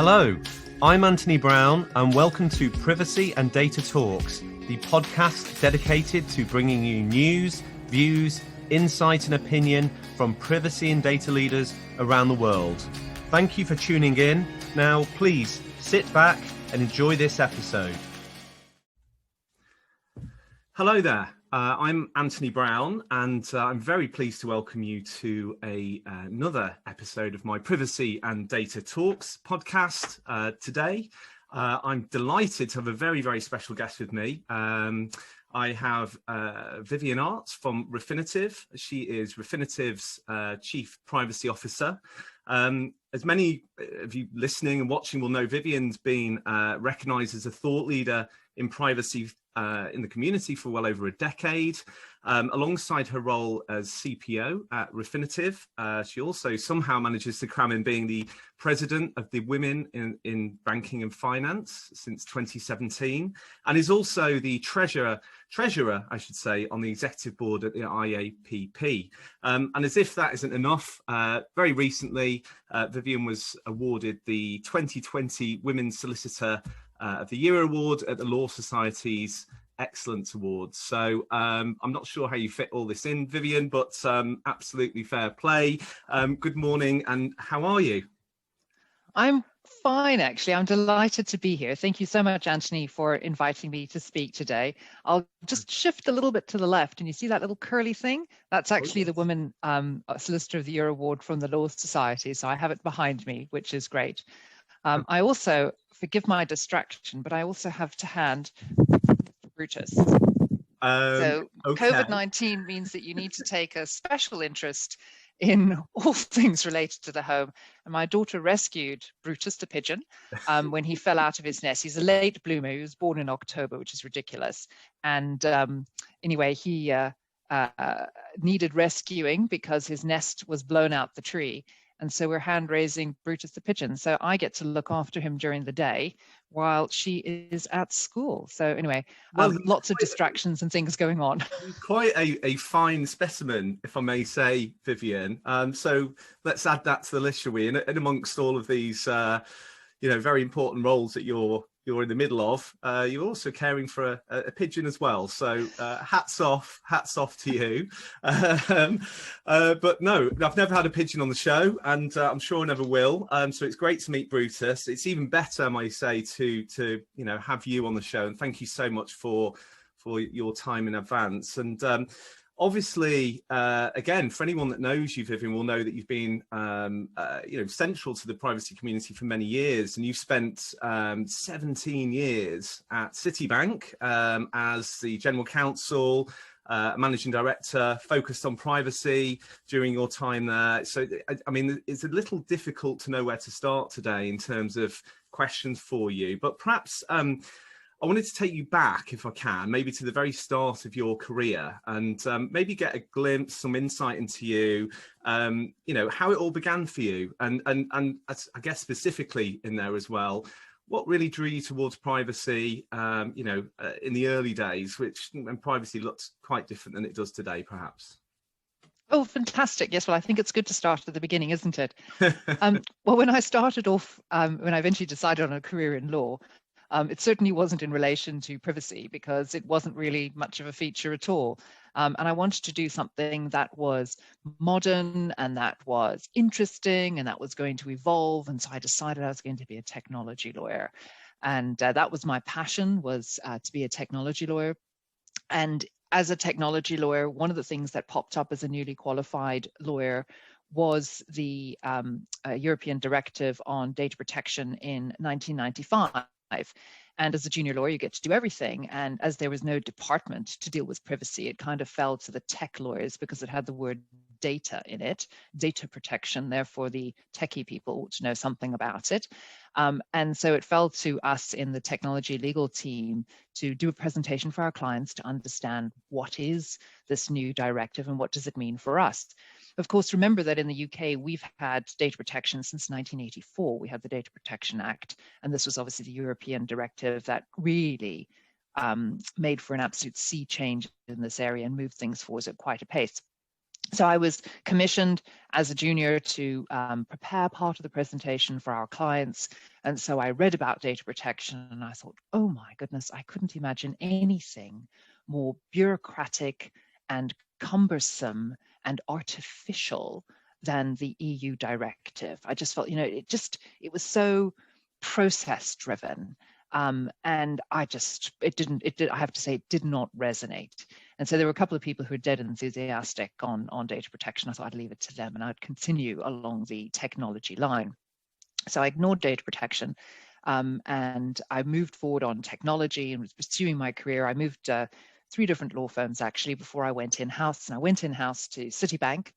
Hello, I'm Anthony Brown and welcome to Privacy and Data Talks, the podcast dedicated to bringing you news, views, insight and opinion from privacy and data leaders around the world. Thank you for tuning in. Now, please sit back and enjoy this episode. Hello there. I'm Anthony Brown, and I'm very pleased to welcome you to another episode of my Privacy and Data Talks podcast today. I'm delighted to have a very, very special guest with me. I have Vivienne Artz from Refinitiv. She is Refinitiv's Chief Privacy Officer. As many of you listening and watching will know, Vivienne's been recognised as a thought leader in privacy in the community for well over a decade. Alongside her role as CPO at Refinitiv, she also somehow manages to cram in being the president of the Women in Banking and Finance since 2017, and is also the treasurer, I should say, on the executive board at the IAPP. And as if that isn't enough, very recently, Vivienne was awarded the 2020 Women's Solicitor of the Year Award at the Law Society's Excellence Awards. So I'm not sure how you fit all this in, Vivienne, but absolutely fair play. Good morning, and how are you? I'm fine, actually. I'm delighted to be here. Thank you so much, Anthony, for inviting me to speak today. I'll just shift a little bit to the left, and you see that little curly thing? That's actually the Women Solicitor of the Year Award from the Law Society, so I have it behind me, which is great. I also, forgive my distraction, but I also have to hand Brutus. So okay. COVID-19 means that you need to take a special interest in all things related to the home. And my daughter rescued Brutus the pigeon when he fell out of his nest. He's a late bloomer. He was born in October, which is ridiculous. And anyway, he needed rescuing because his nest was blown out the tree. And so we're hand raising Brutus the pigeon. So I get to look after him during the day while she is at school. So anyway, lots of distractions and things going on. Quite a fine specimen, if I may say, Vivienne. So let's add that to the list, shall we? And amongst all of these, very important roles that you're in the middle of, you're also caring for a pigeon as well. So hats off to you. But no, I've never had a pigeon on the show, and I'm sure I never will. So it's great to meet Brutus. It's even better, I might say, to have you on the show. And thank you so much for your time in advance. And obviously, again, for anyone that knows you, Vivienne, will know that you've been, central to the privacy community for many years, and you've spent 17 years at Citibank as the general counsel, managing director, focused on privacy during your time there. So, I mean, it's a little difficult to know where to start today in terms of questions for you, but perhaps I wanted to take you back, if I can, maybe to the very start of your career, and maybe get a glimpse, some insight into you, how it all began for you, and I guess specifically in there as well, what really drew you towards privacy, in the early days, when privacy looked quite different than it does today, perhaps. Oh, fantastic. Yes, well, I think it's good to start at the beginning, isn't it? Well, when I started off, when I eventually decided on a career in law, it certainly wasn't in relation to privacy, because it wasn't really much of a feature at all. And I wanted to do something that was modern and that was interesting and that was going to evolve. And so I decided I was going to be a technology lawyer. And that was my passion, was to be a technology lawyer. And as a technology lawyer, one of the things that popped up as a newly qualified lawyer was the European Directive on Data Protection in 1995. And as a junior lawyer, you get to do everything. And as there was no department to deal with privacy, it kind of fell to the tech lawyers because it had the word data in it, data protection. Therefore, the techie people ought to know something about it. And so it fell to us in the technology legal team to do a presentation for our clients to understand what is this new directive and what does it mean for us. Of course, remember that in the UK, we've had data protection since 1984. We had the Data Protection Act, and this was obviously the European directive that really made for an absolute sea change in this area and moved things forward at quite a pace. So I was commissioned as a junior to prepare part of the presentation for our clients. And so I read about data protection and I thought, oh my goodness, I couldn't imagine anything more bureaucratic and cumbersome and artificial than the EU directive. I just felt, it was so process driven. And I have to say, it did not resonate. And so there were a couple of people who were dead enthusiastic on data protection. I thought I'd leave it to them and I'd continue along the technology line. So I ignored data protection and I moved forward on technology and was pursuing my career. I moved 3 different law firms actually before I went in-house. And I went in-house to Citibank,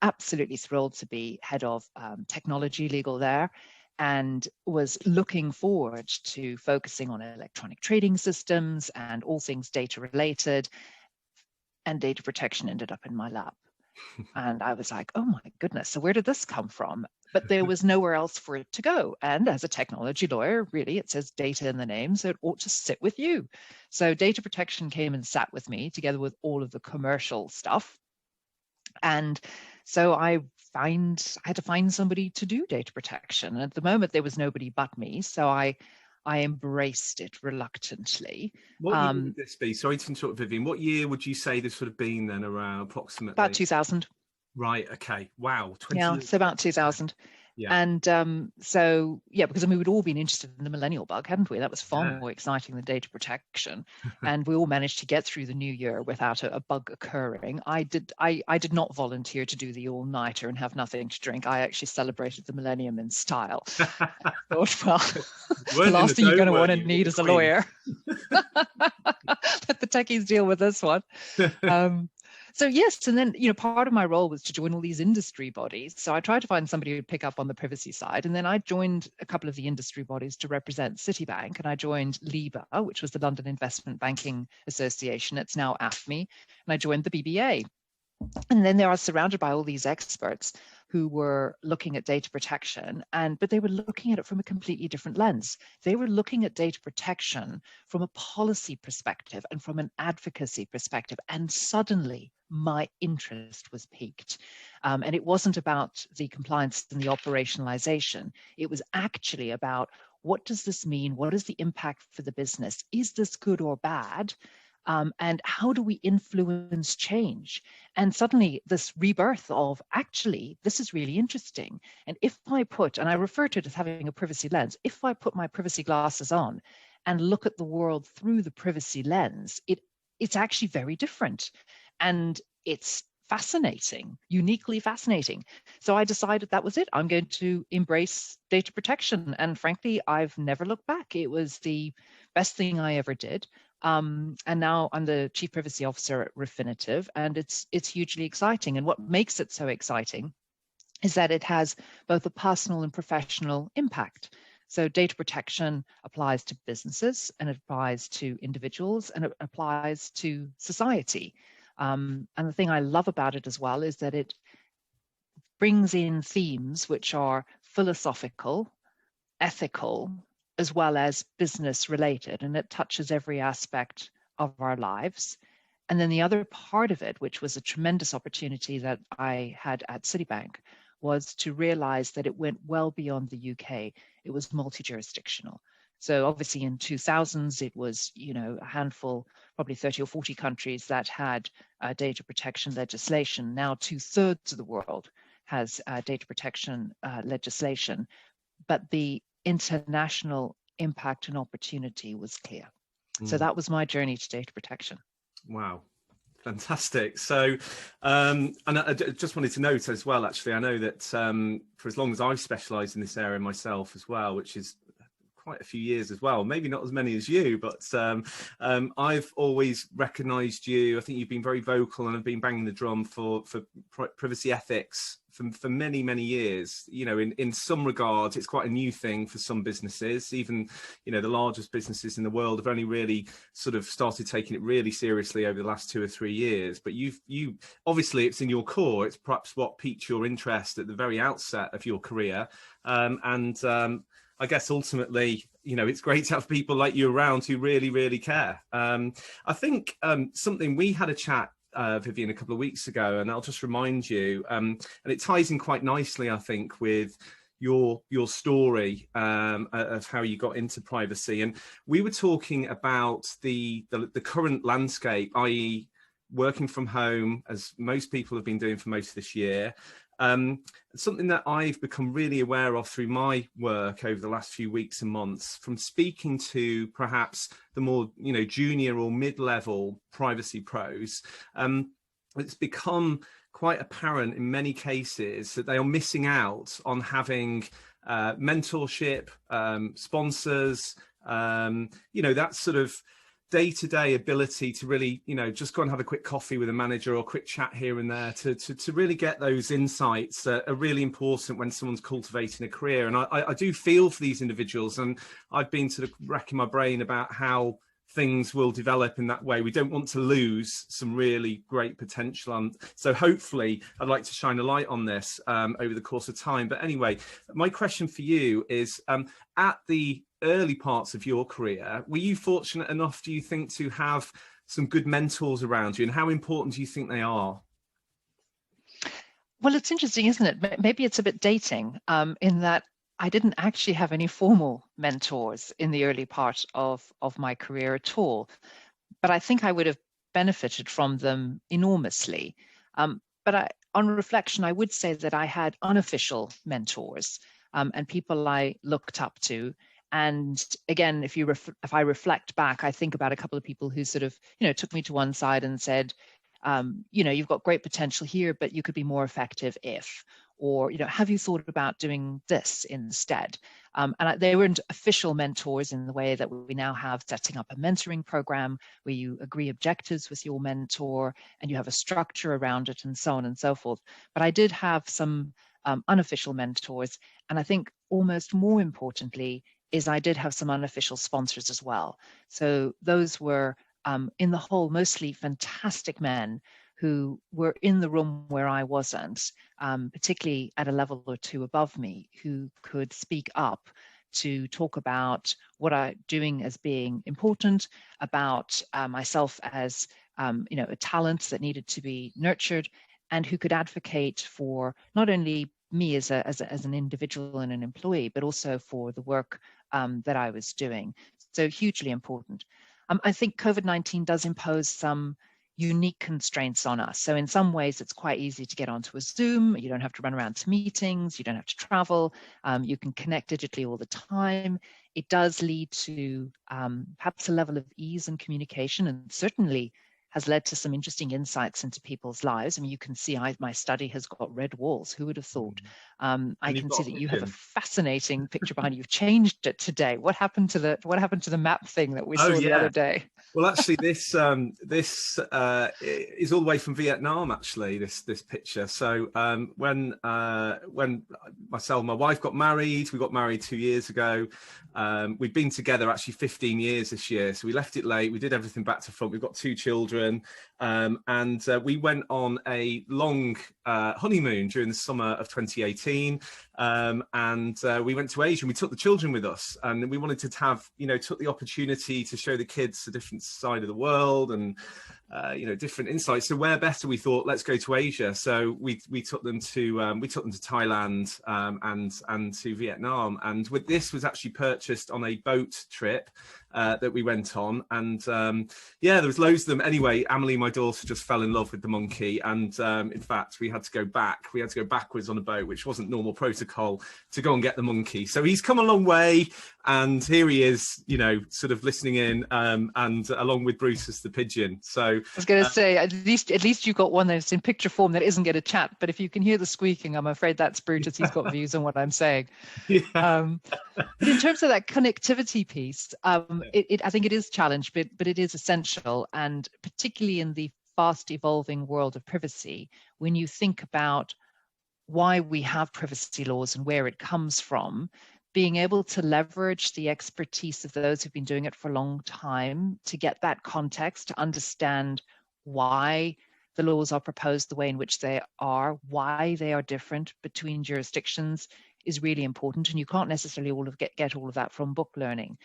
absolutely thrilled to be head of technology legal there, and was looking forward to focusing on electronic trading systems and all things data related. And data protection ended up in my lap. And I was like, oh my goodness, so where did this come from? But there was nowhere else for it to go. And as a technology lawyer, really, it says data in the name, so it ought to sit with you. So data protection came and sat with me together with all of the commercial stuff. And so I had to find somebody to do data protection. And at the moment, there was nobody but me. So I embraced it reluctantly. What year would this be? Sorry to interrupt, Vivienne. What year would you say this would have been then, around approximately? About 2000. Right. Okay. Wow. 20 yeah, years. So about 2000. Yeah. And so, yeah, because we'd all been interested in the millennial bug, hadn't we? That was far more exciting than data protection. And we all managed to get through the new year without a bug occurring. I did not volunteer to do the all-nighter and have nothing to drink. I actually celebrated the millennium in style. I thought, well, the last thing you're going to want to need is a lawyer. Let the techies deal with this one. So yes, and then, part of my role was to join all these industry bodies. So I tried to find somebody who would pick up on the privacy side. And then I joined a couple of the industry bodies to represent Citibank. And I joined LIBA, which was the London Investment Banking Association. It's now AFME. And I joined the BBA. And then they are surrounded by all these experts who were looking at data protection, but they were looking at it from a completely different lens. They were looking at data protection from a policy perspective and from an advocacy perspective. And suddenly my interest was piqued. And it wasn't about the compliance and the operationalization. It was actually about, what does this mean? What is the impact for the business? Is this good or bad? And how do we influence change? And suddenly this rebirth of, actually, this is really interesting. And if I and I refer to it as having a privacy lens, if I put my privacy glasses on and look at the world through the privacy lens, it's actually very different. And it's fascinating, uniquely fascinating. So I decided that was it. I'm going to embrace data protection. And frankly, I've never looked back. It was the best thing I ever did. And now I'm the Chief Privacy Officer at Refinitiv, and it's hugely exciting. And what makes it so exciting is that it has both a personal and professional impact. So data protection applies to businesses, and it applies to individuals, and it applies to society. And the thing I love about it as well is that it brings in themes which are philosophical, ethical, as well as business related, and it touches every aspect of our lives. And then the other part of it, which was a tremendous opportunity that I had at Citibank, was to realize that it went well beyond the UK. It was multi-jurisdictional. So obviously in 2000s, it was, a handful, probably 30 or 40 countries that had data protection legislation. Now 2/3 of the world has data protection legislation, but the international impact and opportunity was clear. So that was my journey to data protection. Wow. Fantastic. So, and I just wanted to note as well, actually, I know that for as long as I've specialised in this area myself as well, which is quite a few years as well, maybe not as many as you, but I've always recognised you. I think you've been very vocal and have been banging the drum for privacy ethics for many, many years. In some regards, it's quite a new thing for some businesses. Even, the largest businesses in the world have only really sort of started taking it really seriously over the last 2 or 3 years. But you obviously, it's in your core. It's perhaps what piqued your interest at the very outset of your career. I guess ultimately, it's great to have people like you around who really, really care. I think something we had a chat Vivienne, a couple of weeks ago, and I'll just remind you, and it ties in quite nicely, I think, with your story of how you got into privacy. And we were talking about the current landscape, i.e. working from home, as most people have been doing for most of this year. Something that I've become really aware of through my work over the last few weeks and months, from speaking to perhaps the more junior or mid-level privacy pros, it's become quite apparent in many cases that they are missing out on having mentorship, sponsors, that sort of day-to-day ability to really, just go and have a quick coffee with a manager or a quick chat here and there to really get those insights that are really important when someone's cultivating a career. And I do feel for these individuals, and I've been sort of racking my brain about how things will develop in that way. We don't want to lose some really great potential. And so hopefully I'd like to shine a light on this over the course of time. But anyway, my question for you is, at the early parts of your career, were you fortunate enough, do you think, to have some good mentors around you, and how important do you think they are? Well, it's interesting, isn't it? Maybe it's a bit dating in that I didn't actually have any formal mentors in the early part of my career at all, but I think I would have benefited from them enormously. But on reflection, I would say that I had unofficial mentors and people I looked up to. And again, if I reflect back, I think about a couple of people who sort of, took me to one side and said, you've got great potential here, but you could be more effective if, or, have you thought about doing this instead? And they weren't official mentors in the way that we now have, setting up a mentoring program where you agree objectives with your mentor and you have a structure around it and so on and so forth. But I did have some unofficial mentors. And I think almost more importantly, is I did have some unofficial sponsors as well. So those were, in the whole, mostly fantastic men who were in the room where I wasn't, particularly at a level or two above me, who could speak up to talk about what I'm doing as being important, about myself as a talent that needed to be nurtured, and who could advocate for not only me as an individual and an employee, but also for the work that I was doing. So hugely important. I think COVID-19 does impose some unique constraints on us. So in some ways, it's quite easy to get onto a Zoom. You don't have to run around to meetings. You don't have to travel. You can connect digitally all the time. It does lead to perhaps a level of ease and communication, and certainly has led to some interesting insights into people's lives. I mean, you can see my study has got red walls. Who would have thought? I can see that you have a fascinating picture behind you. You've changed it today. What happened to the map thing that we saw the other day? Well, actually, this is all the way from Vietnam. Actually, this picture. So when myself and my wife got married, we got married 2 years ago. We've been together actually 15 years this year. So we left it late. We did everything back to front. We've got 2 children, and we went on a long honeymoon during the summer of 2018. And we went to Asia, and we took the children with us, and we wanted to have, took the opportunity to show the kids a different side of the world and, different insights. So where better, we thought, let's go to Asia. So we took them to Thailand and to Vietnam. And this was actually purchased on a boat trip that we went on. And there was loads of them. Anyway, Amelie, my daughter, just fell in love with the monkey. And in fact, we had to go back. We had to go backwards on a boat, which wasn't normal protocol, to go and get the monkey. So he's come a long way. And here he is, sort of listening in, and along with Bruce as the pigeon. So I was going to say, at least you got one that's in picture form that isn't going to chat. But if you can hear the squeaking, I'm afraid that's Brutus. He's got views on what I'm saying. Yeah. But in terms of that connectivity piece, I think it is challenged, but it is essential. And particularly in the fast evolving world of privacy, when you think about why we have privacy laws and where it comes from, being able to leverage the expertise of those who've been doing it for a long time to get that context, to understand why the laws are proposed the way in which they are, why they are different between jurisdictions, is really important. And you can't necessarily get all of that from book learning.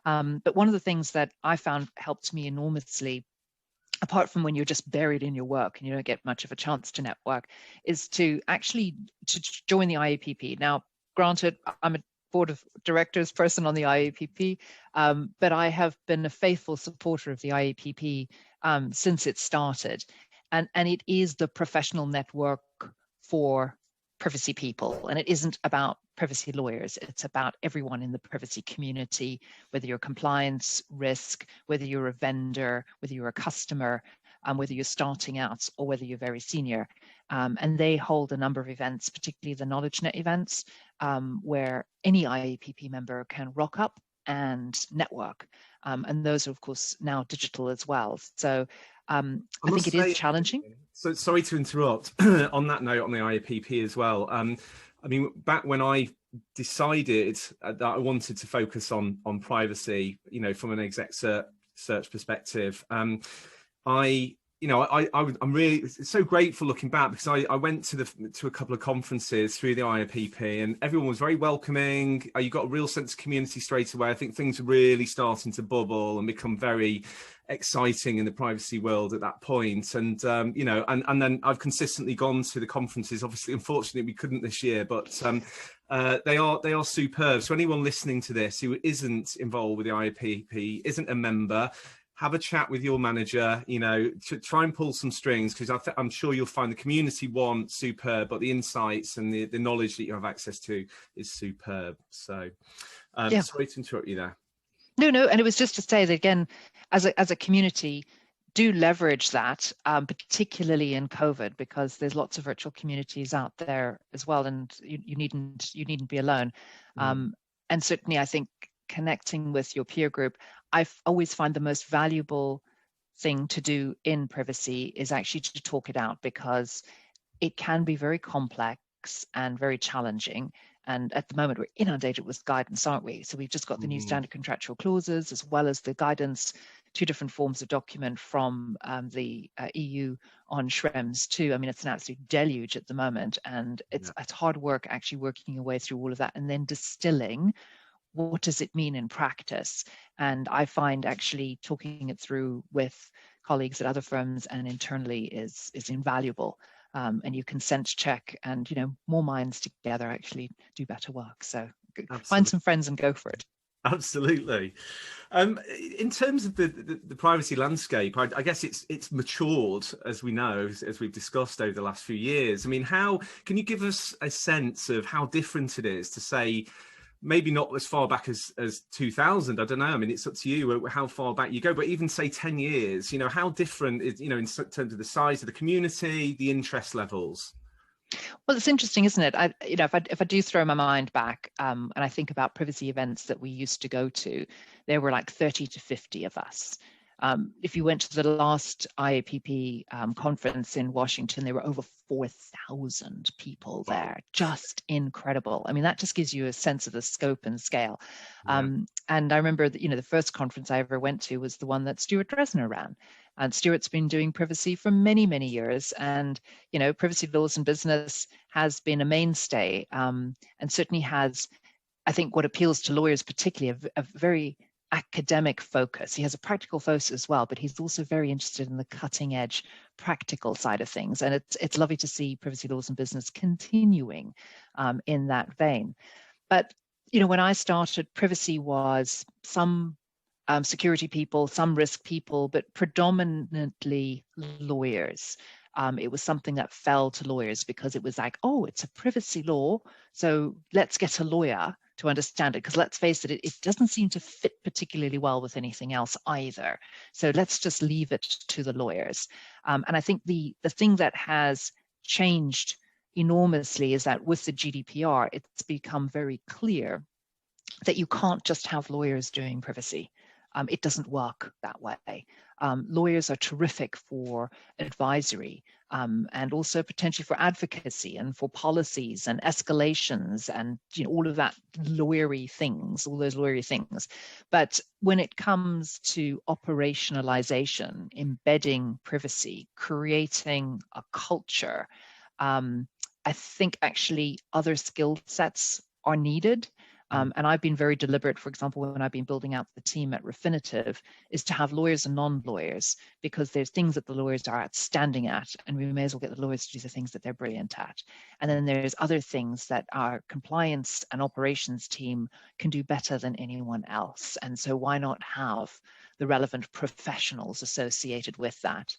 But one of the things that I found helped me enormously apart from when you're just buried in your work and you don't get much of a chance to network, is to actually to join the IAPP. Now, granted, I'm a board of directors person on the IAPP, but I have been a faithful supporter of the IAPP since it started. And it is the professional network for privacy people. And it isn't about privacy lawyers. It's about everyone in the privacy community, whether you're compliance, risk, whether you're a vendor, whether you're a customer, whether you're starting out or whether you're very senior. And they hold a number of events, particularly the KnowledgeNet events, where any IAPP member can rock up and network. And those are, of course, now digital as well. So I think it is challenging. So sorry to interrupt. On that note, on the IAPP as well. I mean, back when I decided that I wanted to focus on privacy, you know, from an exec search perspective, I'm really so grateful looking back, because I went to a couple of conferences through the IAPP, and everyone was very welcoming. You got a real sense of community straight away. I think things are really starting to bubble and become very exciting in the privacy world at that point. And and then I've consistently gone to the conferences. Obviously, unfortunately, we couldn't this year, but they are superb. So anyone listening to this who isn't involved with the IAPP, isn't a member, have a chat with your manager, you know, to try and pull some strings, because I'm sure you'll find the community superb, but the insights and the knowledge that you have access to is superb. So sorry to interrupt you there. No, and it was just to say that, again, as a community, do leverage that, particularly in COVID, because there's lots of virtual communities out there as well, and you needn't be alone. And certainly, I think connecting with your peer group, I always find the most valuable thing to do in privacy is actually to talk it out, because it can be very complex and very challenging. And at the moment, we're inundated with guidance, aren't we? So we've just got the new standard contractual clauses, as well as the guidance, 2 different forms of document from the EU on Schrems too. I mean, it's an absolute deluge at the moment, and it's hard work actually working your way through all of that and then distilling what does it mean in practice. And I find actually talking it through with colleagues at other firms and internally is invaluable. And you can sense check, and, you know, more minds together actually do better work. So find some friends and go for it. Absolutely. In terms of the privacy landscape, I guess it's matured, as we know, as we've discussed over the last few years. I mean, how can you give us a sense of how different it is to, say, maybe not as far back as 2000, I don't know. I mean, it's up to you how far back you go, but even say 10 years, you know, how different is, you know, in terms of the size of the community, the interest levels? Well, it's interesting, isn't it? If I do throw my mind back and I think about privacy events that we used to go to, there were like 30 to 50 of us. If you went to the last IAPP conference in Washington, there were over 4,000 people there. Just incredible. I mean, that just gives you a sense of the scope and scale. And I remember that, you know, the first conference I ever went to was the one that Stuart Dresner ran. And Stuart's been doing privacy for many, many years. And, you know, privacy laws and business has been a mainstay, and certainly has, I think, what appeals to lawyers particularly, a very academic focus. He has a practical focus as well, but he's also very interested in the cutting edge practical side of things. And it's lovely to see privacy laws and business continuing in that vein. But, you know, when I started, privacy was some security people, some risk people, but predominantly lawyers. It was something that fell to lawyers because it was like, oh, it's a privacy law, so let's get a lawyer to understand it, because let's face it, it doesn't seem to fit particularly well with anything else either. So let's just leave it to the lawyers. And I think the thing that has changed enormously is that with the GDPR, it's become very clear that you can't just have lawyers doing privacy. It doesn't work that way. Lawyers are terrific for advisory and also potentially for advocacy and for policies and escalations and, you know, all of that lawyery things, all those lawyery things. But when it comes to operationalization, embedding privacy, creating a culture, I think actually other skill sets are needed. And I've been very deliberate, for example, when I've been building out the team at Refinitiv, is to have lawyers and non-lawyers, because there's things that the lawyers are outstanding at, and we may as well get the lawyers to do the things that they're brilliant at. And then there's other things that our compliance and operations team can do better than anyone else. And so why not have the relevant professionals associated with that?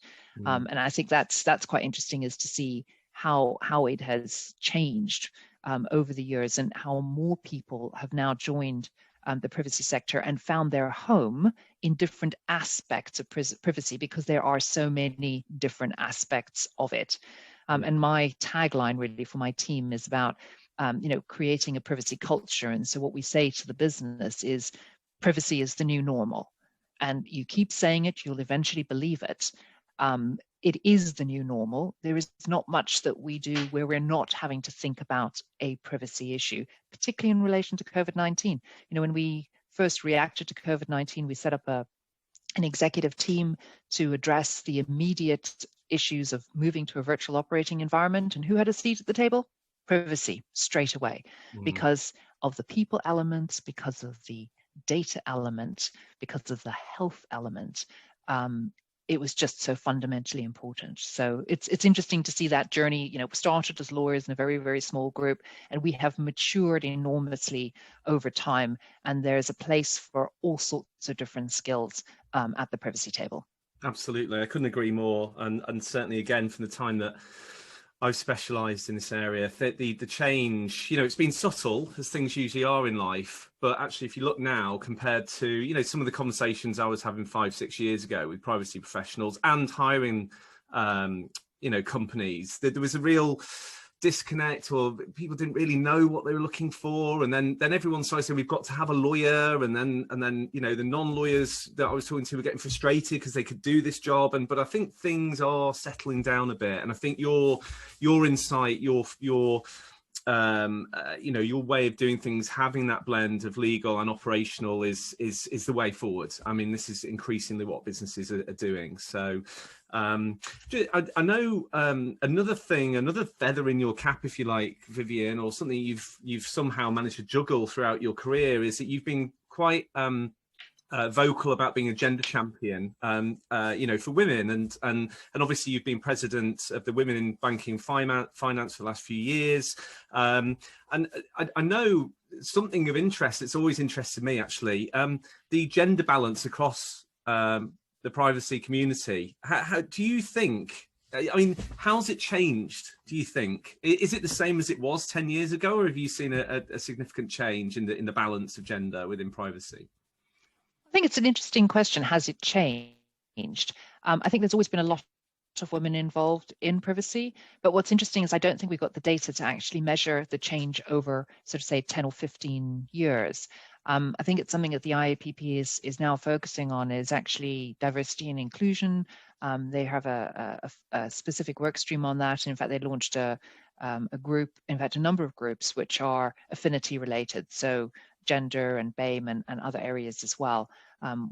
And I think that's quite interesting, is to see how it has changed over the years, and how more people have now joined the privacy sector and found their home in different aspects of privacy, because there are so many different aspects of it. And my tagline really for my team is about creating a privacy culture. And so what we say to the business is, privacy is the new normal. And you keep saying it, you'll eventually believe it. It is the new normal. There is not much that we do where we're not having to think about a privacy issue, particularly in relation to COVID-19. When we first reacted to COVID-19, we set up an executive team to address the immediate issues of moving to a virtual operating environment. And who had a seat at the table? Privacy, straight away, because of the people elements, because of the data element, because of the health element. It was just so fundamentally important. So it's interesting to see that journey. Started as lawyers in a very, very small group, and we have matured enormously over time. And there's a place for all sorts of different skills at the privacy table. Absolutely, I couldn't agree more. And certainly, again, from the time that I've specialised in this area, the change, it's been subtle, as things usually are in life. But actually, if you look now compared to, some of the conversations I was having 5-6 years ago with privacy professionals and hiring, companies, there was a real disconnect, or people didn't really know what they were looking for. And then everyone started saying, we've got to have a lawyer. And then the non-lawyers that I was talking to were getting frustrated because they could do this job. But I think things are settling down a bit. And I think your insight, your way of doing things, having that blend of legal and operational is the way forward. I mean, this is increasingly what businesses are doing. So I know another feather in your cap, if you like, Vivienne, or something you've somehow managed to juggle throughout your career, is that you've been quite vocal about being a gender champion, for women, and obviously you've been president of the Women in Banking Finance for the last few years, and I know something of interest. It's always interested me, actually, the gender balance across the privacy community. How do you think? I mean, how's it changed? Do you think? Is it the same as it was 10 years ago, or have you seen a significant change in the balance of gender within privacy? I think it's an interesting question. Has it changed? I think there's always been a lot of women involved in privacy, but what's interesting is I don't think we've got the data to actually measure the change over, sort of, say, 10 or 15 years. I think it's something that the IAPP is now focusing on, is actually diversity and inclusion. They have a specific work stream on that. In fact, they launched a group, in fact, a number of groups which are affinity related. So gender and BAME and other areas as well,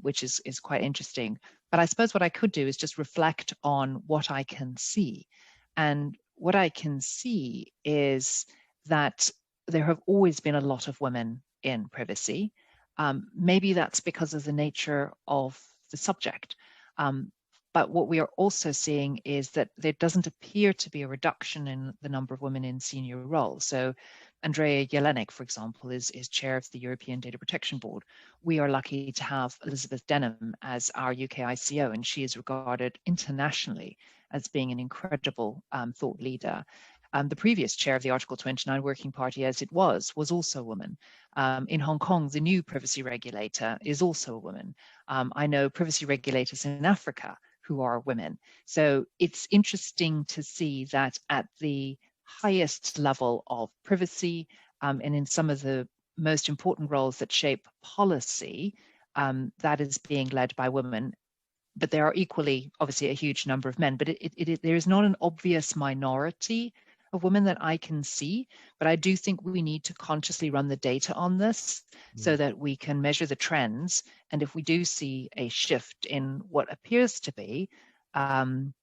which is quite interesting. But I suppose what I could do is just reflect on what I can see. And what I can see is that there have always been a lot of women in privacy. Maybe that's because of the nature of the subject. But what we are also seeing is that there doesn't appear to be a reduction in the number of women in senior roles. So Andrea Jelinek, for example, is chair of the European Data Protection Board. We are lucky to have Elizabeth Denham as our UK ICO, and she is regarded internationally as being an incredible thought leader. The previous chair of the Article 29 Working Party, as it was also a woman. In Hong Kong, the new privacy regulator is also a woman. I know privacy regulators in Africa who are women. So it's interesting to see that at the highest level of privacy and in some of the most important roles that shape policy, that is being led by women. But there are equally, obviously, a huge number of men. But there is not an obvious minority of women that I can see, but I do think we need to consciously run the data on this so that we can measure the trends. And if we do see a shift in what appears to be an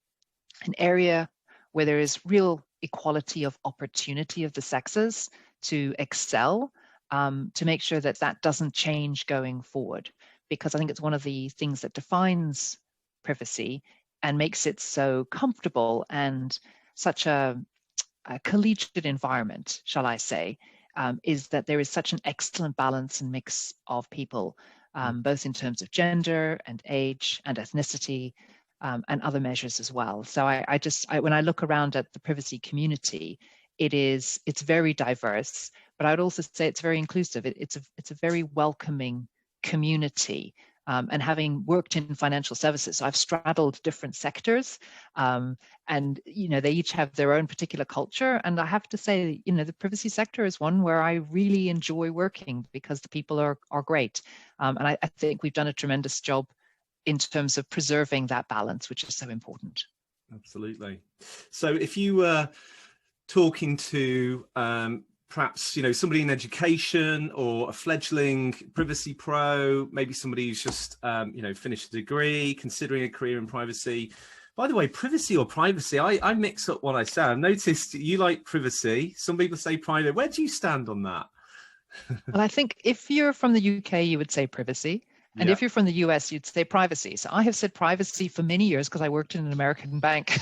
area where there is real equality of opportunity of the sexes to excel, to make sure that that doesn't change going forward, because I think it's one of the things that defines privacy and makes it so comfortable and such a collegiate environment, shall I say, is that there is such an excellent balance and mix of people, both in terms of gender and age and ethnicity, and other measures as well. So when I look around at the privacy community, it's very diverse, but I would also say it's very inclusive. It's a very welcoming community. And having worked in financial services, so I've straddled different sectors, and they each have their own particular culture. And I have to say, the privacy sector is one where I really enjoy working because the people are great, and I think we've done a tremendous job in terms of preserving that balance, which is so important. Absolutely. So if you were talking to perhaps somebody in education or a fledgling privacy pro, maybe somebody who's just finished a degree, considering a career in privacy. By the way, privacy or privacy, I mix up what I say. I've noticed you like privacy. Some people say private. Where do you stand on that? Well, I think if you're from the UK, you would say privacy. And if you're from the US, you'd say privacy. So I have said privacy for many years because I worked in an American bank.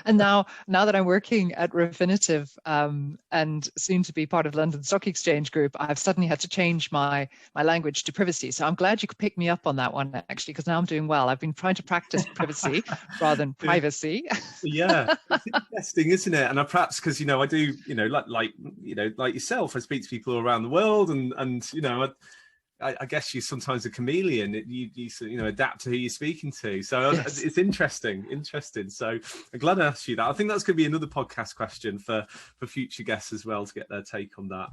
And now that I'm working at Refinitiv, and soon to be part of London Stock Exchange Group, I've suddenly had to change my language to privacy. So I'm glad you could pick me up on that one, actually, because now I'm doing well. I've been trying to practice privacy rather than privacy. Yeah, it's interesting, isn't it? And perhaps because I do, like yourself, I speak to people around the world, and I guess you're sometimes a chameleon. You adapt to who you're speaking to. So yes. It's interesting. So I'm glad I asked you that. I think that's going to be another podcast question for future guests as well to get their take on that.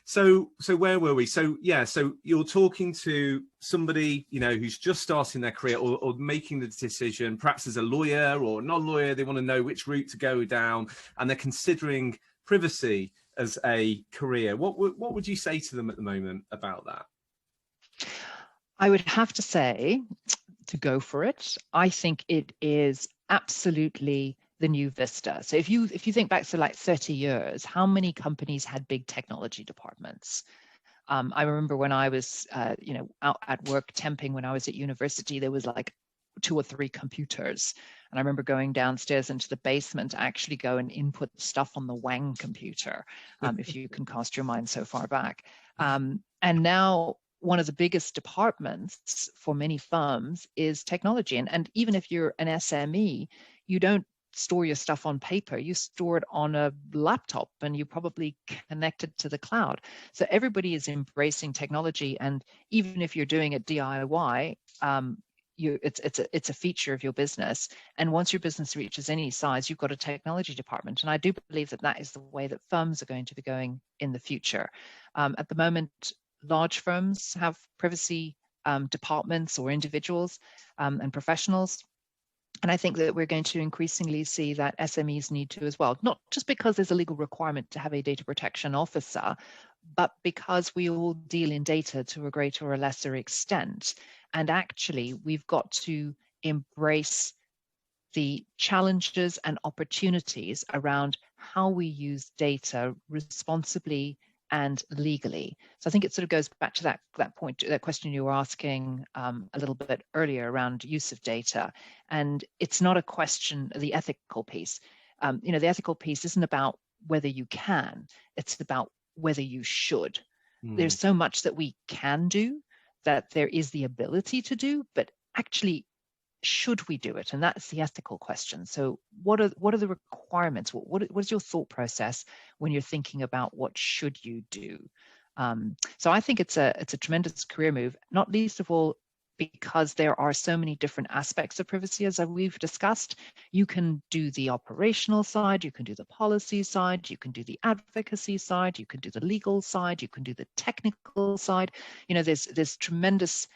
So where were we? So you're talking to somebody who's just starting their career or making the decision, perhaps as a lawyer or non-lawyer. They want to know which route to go down, and they're considering privacy as a career. What would you say to them at the moment about that? I would have to say to go for it. I think it is absolutely the new vista. So if you think back to like 30 years, how many companies had big technology departments? I remember when I was out at work temping when I was at university, there was like 2 or 3 computers. And I remember going downstairs into the basement to actually go and input stuff on the Wang computer, if you can cast your mind so far back. And now one of the biggest departments for many firms is technology. And even if you're an SME, you don't store your stuff on paper, you store it on a laptop, and you probably connect it to the cloud. So everybody is embracing technology. And even if you're doing it DIY, it's a feature of your business. And once your business reaches any size, you've got a technology department. And I do believe that is the way that firms are going to be going in the future. At the moment, large firms have privacy departments or individuals and professionals. And I think that we're going to increasingly see that SMEs need to as well, not just because there's a legal requirement to have a data protection officer, but because we all deal in data to a greater or lesser extent. And actually, we've got to embrace the challenges and opportunities around how we use data responsibly and legally. So I think it sort of goes back to that point, that question you were asking a little bit earlier around use of data. And it's not a question, the ethical piece. The ethical piece isn't about whether you can, it's about whether you should. There's so much that we can do, that there is the ability to do, but actually, should we do it? And that's the ethical question. So what are the requirements? What is your thought process when you're thinking about what should you do? So I think it's a tremendous career move, not least of all because there are so many different aspects of privacy, as we've discussed. You can do the operational side, you can do the policy side, you can do the advocacy side, you can do the legal side, you can do the technical side. There's tremendous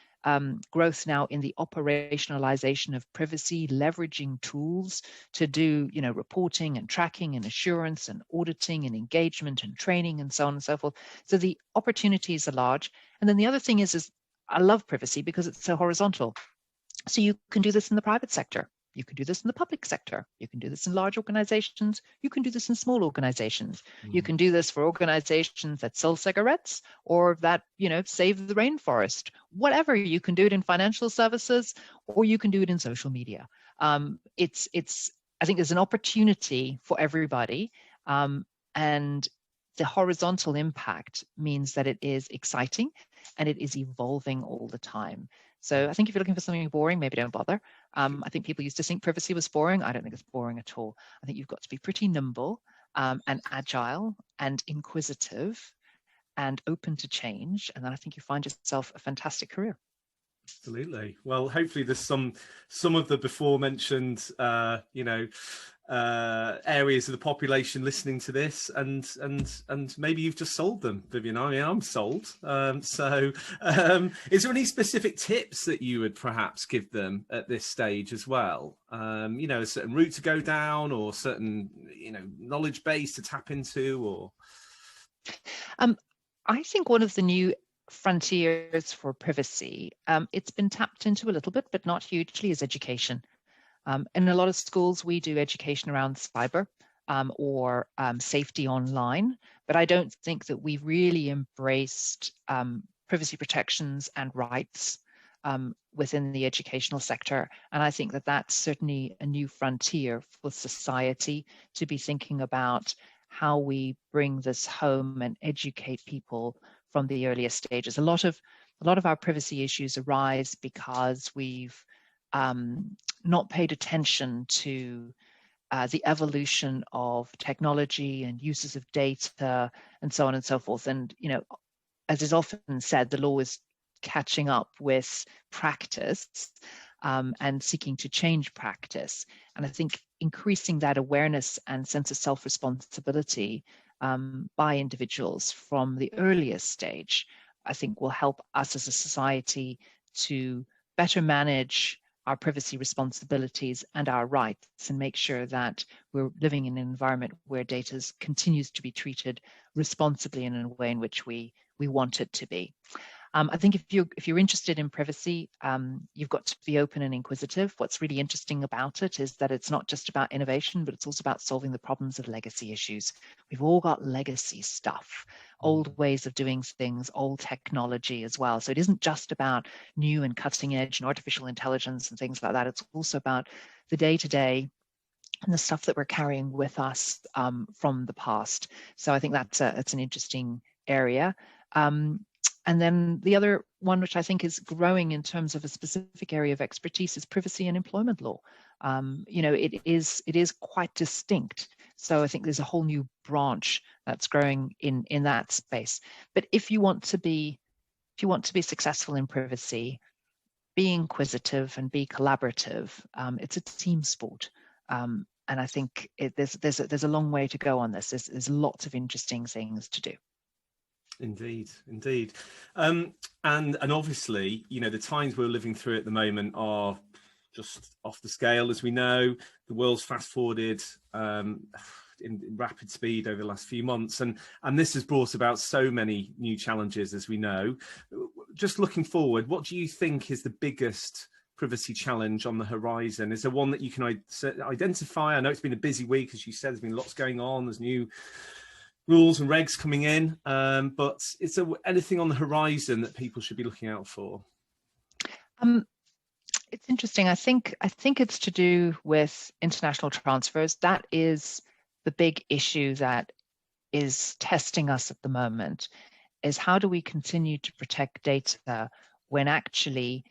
growth now in the operationalization of privacy, leveraging tools to do, reporting and tracking and assurance and auditing and engagement and training and so on and so forth. So the opportunities are large. And then the other thing is I love privacy because it's so horizontal. So you can do this in the private sector. You can do this in the public sector. You can do this in large organizations. You can do this in small organizations. You can do this for organizations that sell cigarettes or that, save the rainforest. Whatever, you can do it in financial services, or you can do it in social media. I think there's an opportunity for everybody, and the horizontal impact means that it is exciting and it is evolving all the time. So I think if you're looking for something boring, maybe don't bother. I think people used to think privacy was boring. I don't think it's boring at all. I think you've got to be pretty nimble and agile and inquisitive and open to change. And then I think you find yourself a fantastic career. Absolutely. Well, hopefully there's some of the before mentioned, areas of the population listening to this, and maybe you've just sold them, Vivienne. I mean, I'm sold. So is there any specific tips that you would perhaps give them at this stage as well? A certain route to go down, or certain, knowledge base to tap into, or? I think one of the new frontiers for privacy, it's been tapped into a little bit, but not hugely, is education. In a lot of schools, we do education around cyber or safety online, but I don't think that we've really embraced privacy protections and rights within the educational sector. And I think that that's certainly a new frontier for society to be thinking about how we bring this home and educate people from the earliest stages. A lot of our privacy issues arise because we've not paid attention to the evolution of technology and uses of data and so on and so forth. And, as is often said, the law is catching up with practice and seeking to change practice. And I think increasing that awareness and sense of self-responsibility by individuals from the earliest stage, I think will help us as a society to better manage our privacy responsibilities and our rights, and make sure that we're living in an environment where data continues to be treated responsibly and in a way in which we want it to be. I think if you're interested in privacy, you've got to be open and inquisitive. What's really interesting about it is that it's not just about innovation, but it's also about solving the problems of legacy issues. We've all got legacy stuff, old ways of doing things, old technology as well. So it isn't just about new and cutting edge and artificial intelligence and things like that. It's also about the day-to-day and the stuff that we're carrying with us from the past. So I think that's an interesting area. And then the other one, which I think is growing in terms of a specific area of expertise, is privacy and employment law. It is quite distinct. So I think there's a whole new branch that's growing in that space. But if you want to be successful in privacy, be inquisitive and be collaborative. It's a team sport. And I think there's a long way to go on this. There's lots of interesting things to do. Indeed. And obviously, the times we're living through at the moment are just off the scale. As we know, the world's fast forwarded in rapid speed over the last few months, and this has brought about so many new challenges, as we know. Just looking forward, what do you think is the biggest privacy challenge on the horizon? Is there one that you can identify? I know it's been a busy week, as you said. There's been lots going on. There's new rules and regs coming in, but is there anything on the horizon that people should be looking out for? It's interesting. I think it's to do with international transfers. That is the big issue that is testing us at the moment, is how do we continue to protect data when actually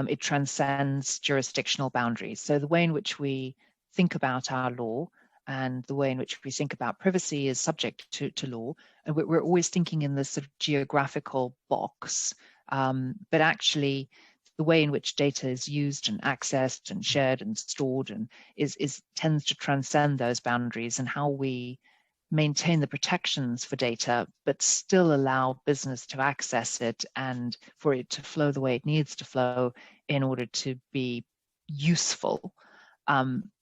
it transcends jurisdictional boundaries. So the way in which we think about our law and the way in which we think about privacy is subject to law. And we're always thinking in this sort of geographical box, but actually the way in which data is used and accessed and shared and stored and tends to transcend those boundaries, and how we maintain the protections for data, but still allow business to access it and for it to flow the way it needs to flow in order to be useful.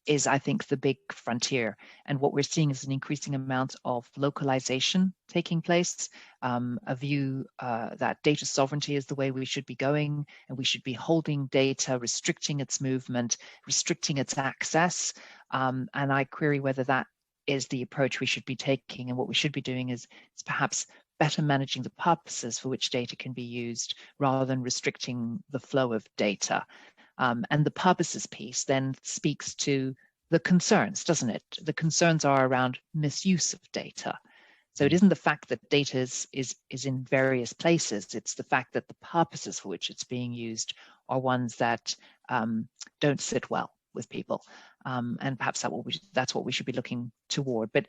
is, I think, the big frontier. And what we're seeing is an increasing amount of localization taking place, a view that data sovereignty is the way we should be going, and we should be holding data, restricting its movement, restricting its access. And I query whether that is the approach we should be taking. And what we should be doing is perhaps better managing the purposes for which data can be used rather than restricting the flow of data. And the purposes piece then speaks to the concerns, doesn't it? The concerns are around misuse of data. So it isn't the fact that data is in various places, it's the fact that the purposes for which it's being used are ones that don't sit well with people. And perhaps that's what we should be looking toward. But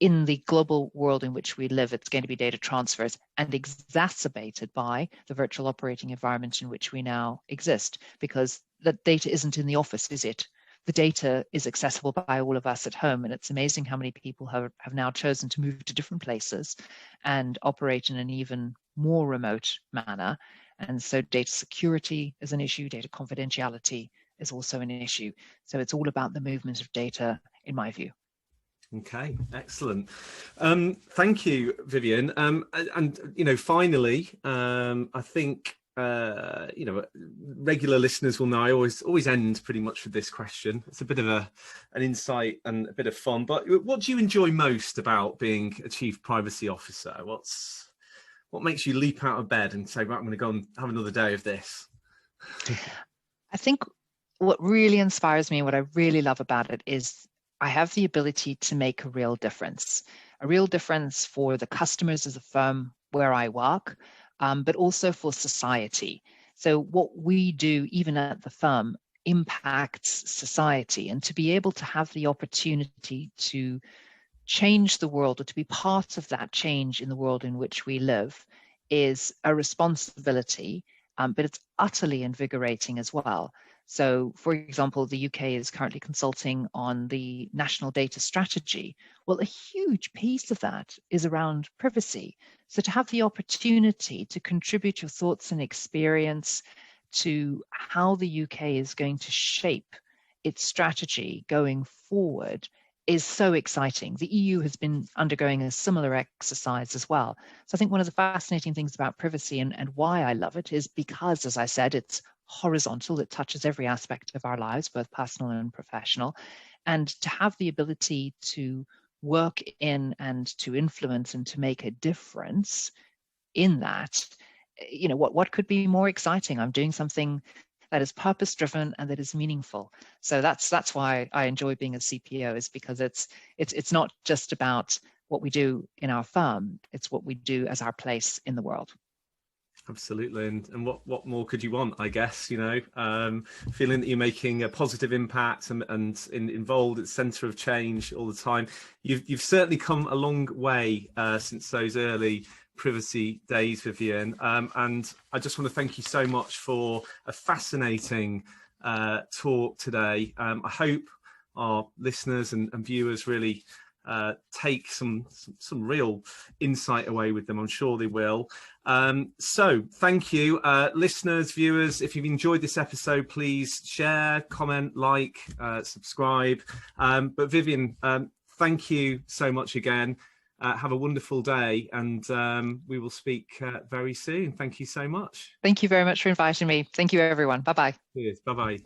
in the global world in which we live, it's going to be data transfers, and exacerbated by the virtual operating environment in which we now exist, because the data isn't in the office, is it? The data is accessible by all of us at home, and it's amazing how many people have now chosen to move to different places and operate in an even more remote manner. And so data security is an issue, data confidentiality is also an issue. So it's all about the movement of data, in my view. Okay, excellent. Thank you, Vivienne. And finally, I think regular listeners will know I always end pretty much with this question. It's a bit of an insight and a bit of fun. But what do you enjoy most about being a Chief Privacy Officer? What makes you leap out of bed and say, right, I'm going to go and have another day of this? I think what really inspires me and what I really love about it is I have the ability to make a real difference for the customers of the firm where I work, but also for society. So what we do, even at the firm, impacts society, and to be able to have the opportunity to change the world or to be part of that change in the world in which we live is a responsibility, but it's utterly invigorating as well. So, for example, the UK is currently consulting on the national data strategy. Well, a huge piece of that is around privacy. So to have the opportunity to contribute your thoughts and experience to how the UK is going to shape its strategy going forward is so exciting. The EU has been undergoing a similar exercise as well. So I think one of the fascinating things about privacy and why I love it is because, as I said, it's horizontal. It touches every aspect of our lives, both personal and professional. And to have the ability to work in and to influence and to make a difference in that, what could be more exciting? I'm doing something that is purpose-driven and that is meaningful. So that's why I enjoy being a CPO, is because it's not just about what we do in our firm, it's what we do as our place in the world. Absolutely, and what more could you want? I guess feeling that you're making a positive impact and involved at the centre of change all the time. You've certainly come a long way since those early privacy days, Vivienne. And I just want to thank you so much for a fascinating talk today. I hope our listeners and viewers really take some real insight away with them. I'm sure they will. So thank you, listeners, viewers. If you've enjoyed this episode, please share, comment, like, subscribe. But Vivienne, thank you so much again. Have a wonderful day, and we will speak very soon. Thank you so much. Thank you very much for inviting me. Thank you, everyone. Bye-bye. Cheers. Bye-bye.